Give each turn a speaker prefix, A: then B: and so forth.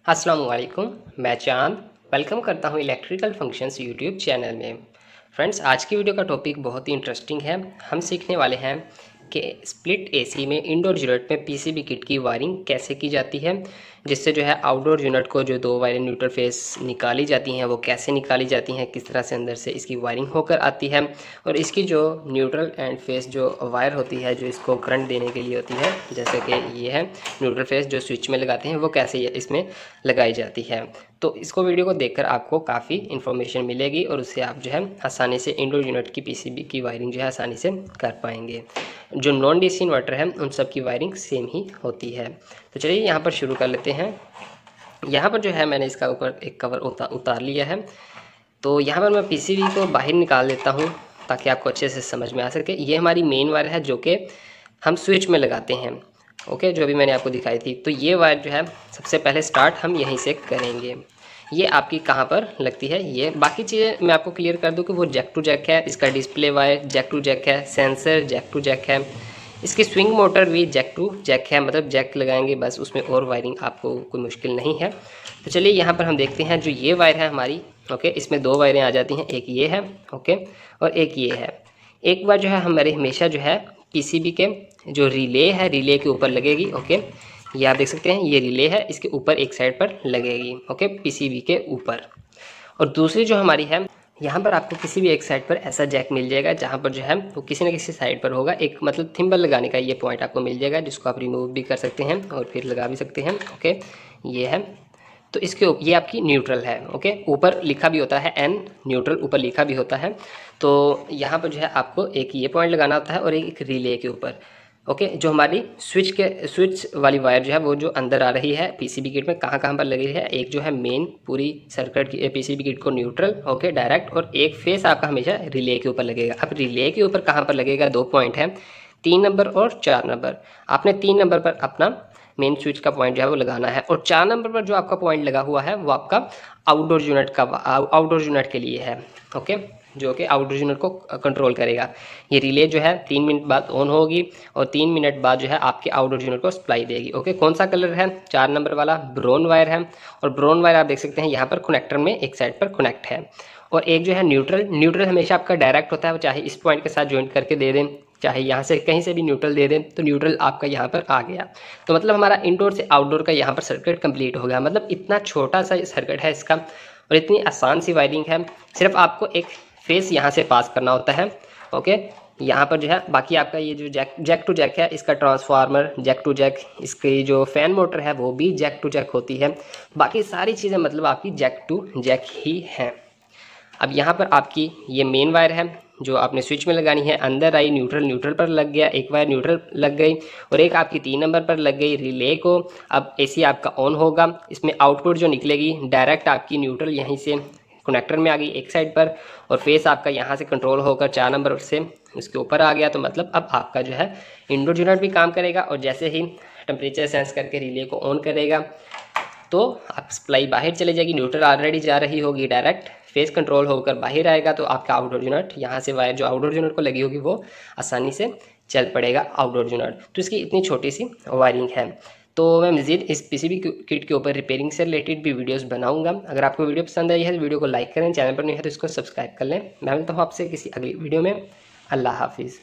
A: अस्सलामु अलैकुम। मैं चांद वेलकम करता हूं इलेक्ट्रिकल फंक्शंस यूट्यूब चैनल में। फ्रेंड्स, आज की वीडियो का टॉपिक बहुत ही इंटरेस्टिंग है। हम सीखने वाले हैं कि स्प्लिट एसी में इंडोर यूनिट में पीसीबी किट की वायरिंग कैसे की जाती है, जिससे जो है आउटडोर यूनिट को जो दो वायरें न्यूट्रल फेस निकाली जाती हैं वो कैसे निकाली जाती हैं, किस तरह से अंदर से इसकी वायरिंग होकर आती है, और इसकी जो न्यूट्रल एंड फेस जो वायर होती है जो इसको करंट देने के लिए होती है, जैसे कि ये है न्यूट्रल फेस जो स्विच में लगाते हैं, वो कैसे इसमें लगाई जाती है। तो इसको वीडियो को देखकर आपको काफ़ी इन्फॉर्मेशन मिलेगी और उससे आप जो है आसानी से इंडोर यूनिट की पीसीबी की वायरिंग जो है आसानी से कर पाएंगे। जो नॉन डीसी इन्वर्टर है उन सब की वायरिंग सेम ही होती है। तो चलिए यहाँ पर शुरू कर लेते हैं। यहाँ पर जो है मैंने इसका ऊपर एक कवर उतार लिया है। तो यहाँ पर मैं पीसीबी को बाहर निकाल लेता हूँ ताकि आपको अच्छे से समझ में आ सके। ये हमारी मेन वायर है जो कि हम स्विच में लगाते हैं। ओके, जो भी मैंने आपको दिखाई थी। तो ये वायर जो है सबसे पहले स्टार्ट हम यहीं से करेंगे। ये आपकी कहाँ पर लगती है, ये बाकी चीज़ें मैं आपको क्लियर कर दूं कि वो जैक टू जैक है, इसका display wire jack to jack है, सेंसर जैक टू जैक है, इसकी स्विंग मोटर भी जैक टू जैक है, मतलब जैक लगाएंगे बस, उसमें और वायरिंग आपको कोई मुश्किल नहीं है। तो चलिए यहाँ पर हम देखते हैं। जो ये वायर है हमारी, ओके, इसमें दो वायरें आ जाती हैं, एक ये है, ओके, और एक ये है। एक बार जो है हमारे हमेशा जो है पीसीबी के जो रिले है, रिले के ऊपर लगेगी। ओके, ये आप देख सकते हैं, ये रिले है, इसके ऊपर एक साइड पर लगेगी, ओके, पीसीबी के ऊपर। और दूसरी जो हमारी है, यहाँ पर आपको किसी भी एक साइड पर ऐसा जैक मिल जाएगा जहाँ पर जो है वो किसी न किसी साइड पर होगा। एक मतलब थिम्बल लगाने का ये पॉइंट आपको मिल जाएगा, जिसको आप रिमूव भी कर सकते हैं और फिर लगा भी सकते हैं। ओके, ये है। तो इसके ये आपकी न्यूट्रल है। ओके, ऊपर लिखा भी होता है एन न्यूट्रल, ऊपर लिखा भी होता है। तो यहाँ पर जो है आपको एक ये पॉइंट लगाना होता है और एक रिले के ऊपर। ओके, जो हमारी स्विच वाली वायर जो है वो जो अंदर आ रही है पीसीबी किट में, कहाँ कहाँ पर लगी है, एक जो है मेन पूरी सर्किट की पीसीबी किट को न्यूट्रल, ओके, डायरेक्ट, और एक फेस आपका हमेशा रिले के ऊपर लगेगा। अब रिले के ऊपर कहाँ पर लगेगा, दो पॉइंट है, 3 नंबर और 4 नंबर। आपने 3 नंबर पर अपना मेन स्विच का पॉइंट जो है वो लगाना है, और 4 नंबर पर जो आपका पॉइंट लगा हुआ है वो आपका आउटडोर यूनिट के लिए है। ओके, जो कि आउटडोर यूनिट को कंट्रोल करेगा। ये रिले जो है 3 मिनट बाद ऑन होगी और 3 मिनट बाद जो है आपके आउटडोर यूनिट को सप्लाई देगी। ओके, कौन सा कलर है, 4 नंबर वाला ब्राउन वायर है। और ब्राउन वायर आप देख सकते हैं यहाँ पर कनेक्टर में एक साइड पर कनेक्ट है। और एक जो है न्यूट्रल हमेशा आपका डायरेक्ट होता है, वो चाहे इस पॉइंट के साथ ज्वाइंट करके दे दें, चाहे यहाँ से कहीं से भी न्यूट्रल दे दें, तो न्यूट्रल आपका यहाँ पर आ गया। तो मतलब हमारा इंडोर से आउटडोर का यहाँ पर सर्किट कंप्लीट हो गया। मतलब इतना छोटा सा सर्किट है इसका और इतनी आसान सी वायरिंग है। सिर्फ आपको एक फेस यहाँ से पास करना होता है। ओके, यहाँ पर जो है बाकी आपका ये जो जैक टू जैक है, इसका ट्रांसफार्मर जैक टू जैक, इसकी जो फैन मोटर है वो भी जैक टू जैक होती है। बाकी सारी चीज़ें मतलब आपकी जैक टू जैक ही हैं। अब यहाँ पर आपकी ये मेन वायर है जो आपने स्विच में लगानी है, अंदर आई, न्यूट्रल पर लग गया, एक वायर न्यूट्रल लग गई, और एक आपकी 3 नंबर पर लग गई रिले को। अब एसी आपका ऑन होगा, इसमें आउटपुट जो निकलेगी डायरेक्ट आपकी न्यूट्रल यहीं से कनेक्टर में आ गई एक साइड पर, और फेस आपका यहाँ से कंट्रोल होकर 4 नंबर से उसके ऊपर आ गया। तो मतलब अब आपका जो है इंडोर यूनिट भी काम करेगा, और जैसे ही टेम्परेचर सेंस करके रिले को ऑन करेगा तो आप सप्लाई बाहर चले जाएगी, न्यूट्रल ऑलरेडी जा रही होगी, डायरेक्ट फेस कंट्रोल होकर बाहर आएगा। तो आपका आउटडोर यूनिट यहाँ से वायर जो आउटडोर यूनिट को लगी होगी वो आसानी से चल पड़ेगा आउटडोर यूनिट। तो इसकी इतनी छोटी सी वायरिंग है। तो मैं मज़ीद इस पीसीबी किट के ऊपर रिपेयरिंग से रिलेटेड भी वीडियोस बनाऊंगा। अगर आपको वीडियो पसंद आई है तो वीडियो को लाइक करें, चैनल पर नहीं है तो इसको सब्सक्राइब कर लें। मैं मिलता हूँ आपसे किसी अगली वीडियो में। अल्लाह हाफिज़।